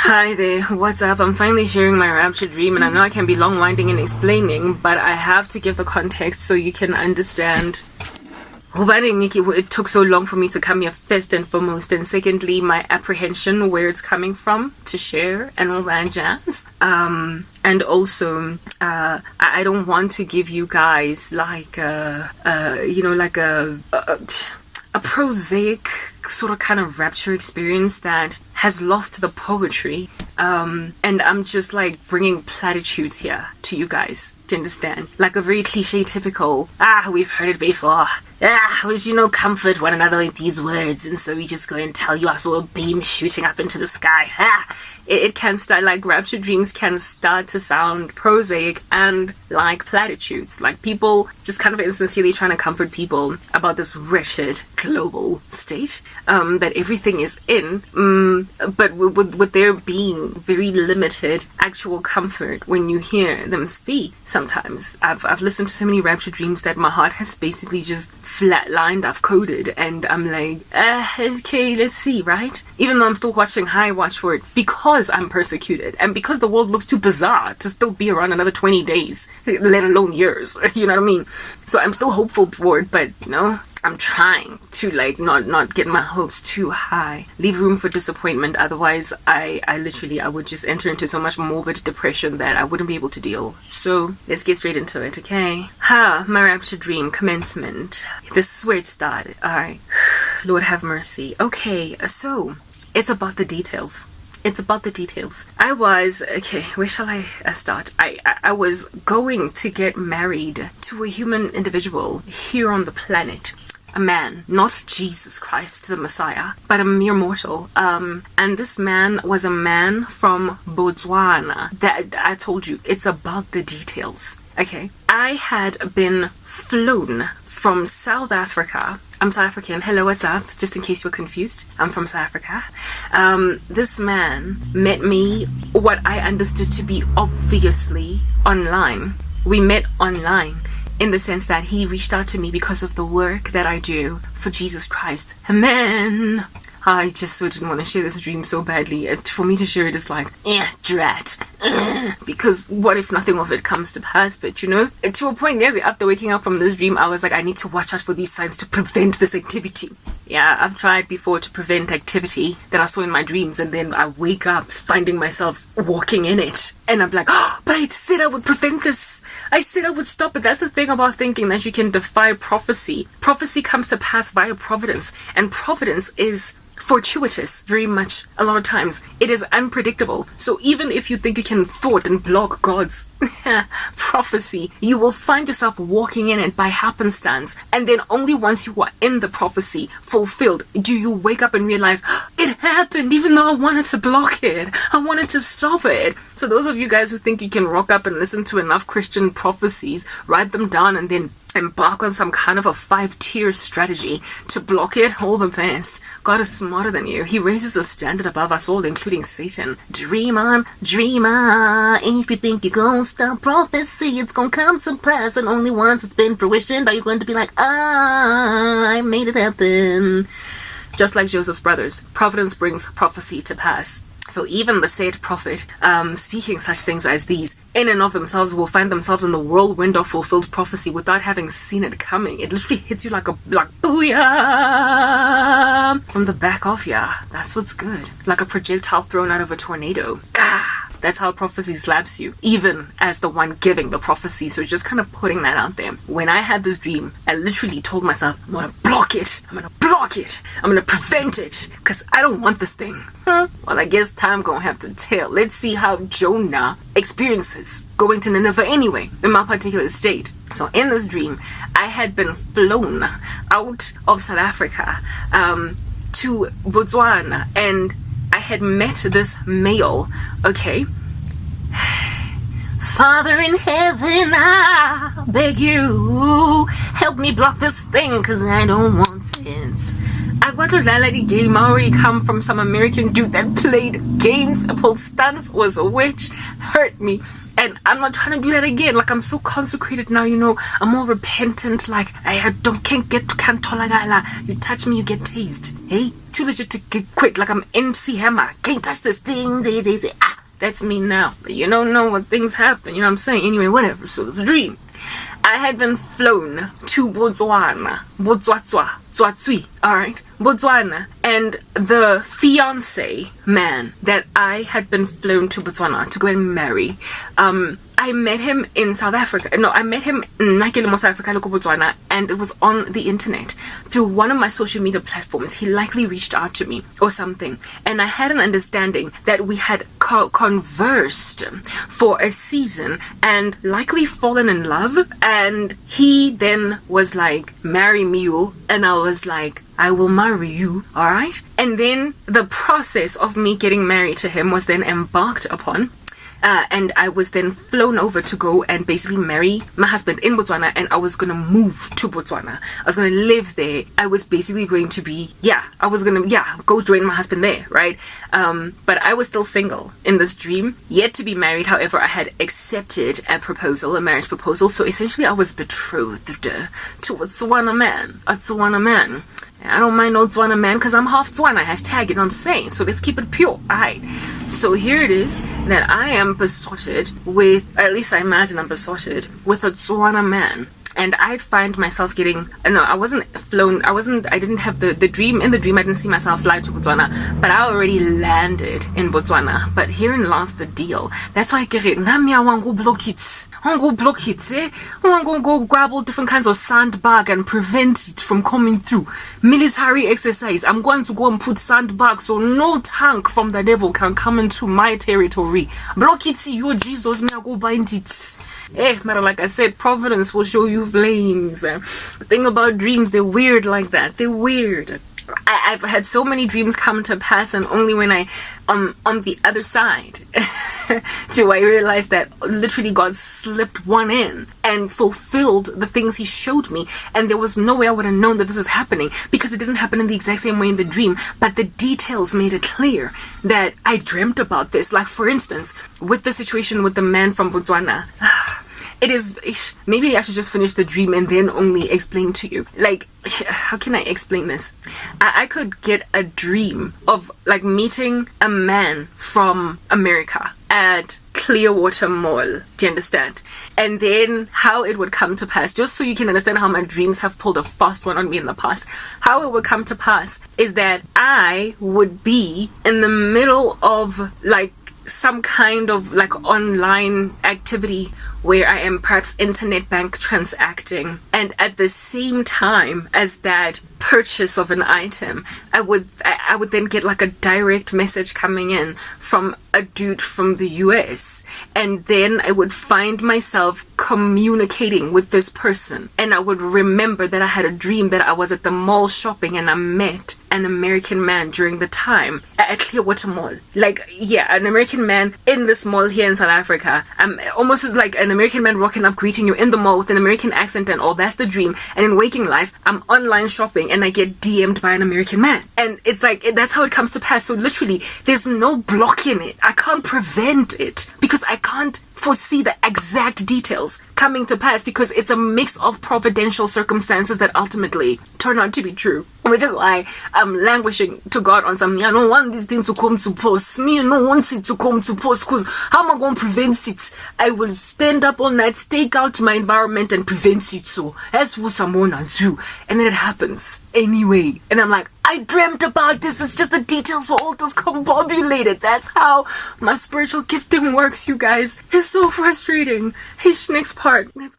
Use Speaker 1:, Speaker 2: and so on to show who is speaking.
Speaker 1: Hi there, what's up? I'm finally sharing my rapture dream, and I know I can be long-winding in explaining, but I have to give the context so you can understand. It took so long for me to come here first and foremost, and secondly, my apprehension where it's coming from to share and all that jazz. And also, I don't want to give you guys like a prosaic sort of kind of rapture experience that has lost the poetry. And I'm just like bringing platitudes here to you guys to understand, like a very cliche typical, we've heard it before, comfort one another with these words, and so we just go and tell you I saw a beam shooting up into the sky. It can start, like rapture dreams can start to sound prosaic and like platitudes, like people just kind of insincerely trying to comfort people about this wretched global state that everything is in, but with there being very limited actual comfort when you hear them speak. Sometimes I've listened to so many rapture dreams that my heart has basically just flatlined. I've coded and I'm like, okay, let's see, right? Even though I'm still watching High Watch for it because I'm persecuted and because the world looks too bizarre to still be around another 20 days, let alone years. You know what I mean? So I'm still hopeful for it, but I'm trying to like not get my hopes too high, leave room for disappointment. Otherwise I would just enter into so much morbid depression that I wouldn't be able to deal. So let's get straight into it, okay? My rapture dream commencement. This is where it started. Alright. Lord have mercy. Okay, so it's about the details. It's about the details. Where shall I start? I was going to get married to a human individual here on the planet. A man, not Jesus Christ, the Messiah, but a mere mortal. And this man was a man from Botswana. That I told you, it's about the details. Okay. I had been flown from South Africa. I'm South African. Hello, what's up? Just in case you're confused, I'm from South Africa. This man met me, what I understood to be obviously online. We met online in the sense that he reached out to me because of the work that I do for Jesus Christ. Amen. I just so didn't want to share this dream so badly. For me to share it is like, drat. Because what if nothing of it comes to pass? But to a point, after waking up from this dream, I was like, I need to watch out for these signs to prevent this activity. Yeah, I've tried before to prevent activity that I saw in my dreams, and then I wake up finding myself walking in it. And I'm like, but I said I would prevent this. I said I would stop it. That's the thing about thinking that you can defy prophecy. Prophecy comes to pass via providence, and providence is fortuitous very much. A lot of times it is unpredictable. So even if you think you can thwart and block God's prophecy, you will find yourself walking in it by happenstance, and then only once you are in the prophecy fulfilled do you wake up and realize it happened, even though I wanted to block it, I wanted to stop it. So those of you guys who think you can rock up and listen to enough Christian prophecies, write them down, and then embark on some kind of a 5-tier strategy to block it, all the best. God is smarter than you. He raises a standard above us all, including Satan. Dream on, dreamer. If you think you're gonna stop prophecy, it's gonna come to pass, and only once it's been fruition are you going to be like, I made it happen. Just like Joseph's brothers, providence brings prophecy to pass. So even the said prophet, speaking such things as these, in and of themselves will find themselves in the whirlwind of fulfilled prophecy without having seen it coming. It literally hits you like booyah from the back of ya. That's what's good. Like a projectile thrown out of a tornado. Gah! That's how prophecy slaps you, even as the one giving the prophecy. So just kind of putting that out there. When I had this dream, I literally told myself, I'm gonna block it. I'm gonna block it. I'm gonna prevent it. Because I don't want this thing. Well, I guess time gonna have to tell. Let's see how Jonah experiences going to Nineveh anyway, in my particular state. So in this dream, I had been flown out of South Africa to Botswana, and I had met this male, okay? Father in heaven, I beg you, help me block this thing, cause I don't want it. I got to that game. I already come from some American dude that played games, pulled stunts, was a witch, hurt me. And I'm not trying to do that again. Like, I'm so consecrated now, you know. I'm more repentant. Like, can't tolerate. You touch me, you get tased. Hey, too legit to get quit. Like, I'm MC Hammer. Can't touch this thing. That's me now. But you don't know what things happen. You know what I'm saying? Anyway, whatever. So it's a dream. I had been flown to Botswana. Alright, Botswana. And the fiance man that I had been flown to Botswana to go and marry, I met him in South Africa. No, I met him in South Africa, Botswana, and it was on the internet through one of my social media platforms. He likely reached out to me or something, and I had an understanding that we had conversed for a season and likely fallen in love. And he then was like, "Marry me," and I was like, "I will marry you," alright? And then the process of me getting married to him was then embarked upon. And I was then flown over to go and basically marry my husband in Botswana, and I was gonna move to Botswana. I was gonna live there. I was basically going to be, go join my husband there, right? But I was still single in this dream, yet to be married. However, I had accepted a marriage proposal. So essentially I was betrothed to a Tswana man. I don't mind no Tswana man because I'm half Tswana, hashtag, you know what I'm saying? So let's keep it pure, alright? So here it is that I am besotted with, or at least I imagine I'm besotted with a Tswana man. And I find myself getting, I wasn't flown, I didn't have the dream. In the dream, I didn't see myself fly to Botswana, but I already landed in Botswana. But herein lies the deal. That's why I get it. I want to block it. I want to block it, I want to go grab all different kinds of sandbag and prevent it from coming through. Military exercise. I'm going to go and put sandbag so no tank from the devil can come into my territory. Block it, you Jesus, me I go bind it. Matter, like I said, providence will show you flames. The thing about dreams, they're weird like that. They're weird. I've had so many dreams come to pass, and only when I on the other side do I realize that literally God slipped one in and fulfilled the things he showed me. And there was no way I would have known that this is happening, because it didn't happen in the exact same way in the dream, but the details made it clear that I dreamt about this. Like, for instance, with the situation with the man from Botswana, maybe I should just finish the dream and then only explain to you. Like, how can I explain this? I could get a dream of like meeting a man from America at Clearwater Mall. Do you understand? And then how it would come to pass, just so you can understand how my dreams have pulled a fast one on me in the past. How it would come to pass is that I would be in the middle of like some kind of like online activity where I am perhaps internet bank transacting, and at the same time as that purchase of an item, I would then get like a direct message coming in from a dude from the US, and then I would find myself communicating with this person, and I would remember that I had a dream that I was at the mall shopping and I met an American man during the time at Clearwater Mall. Like, yeah, an American man in this mall here in South Africa. Almost as like an American man rocking up greeting you in the mall with an American accent and all. That's the dream. And in waking life, I'm online shopping and I get DM'd by an American man. And it's like, that's how it comes to pass. So literally, there's no blocking it. I can't prevent it because I can't foresee the exact details coming to pass, because it's a mix of providential circumstances that ultimately turn out to be true. Which is why I'm languishing to God on something. I don't want this thing to come to pass. I don't want it to come to pass, because how am I going to prevent it? I will stand up all night, stake out my environment and prevent it. So that's what someone do. And then it happens anyway. And I'm like, I dreamt about this. It's just the details were all discombobulated. That's how my spiritual gifting works, you guys. It's so frustrating. Next part. Let's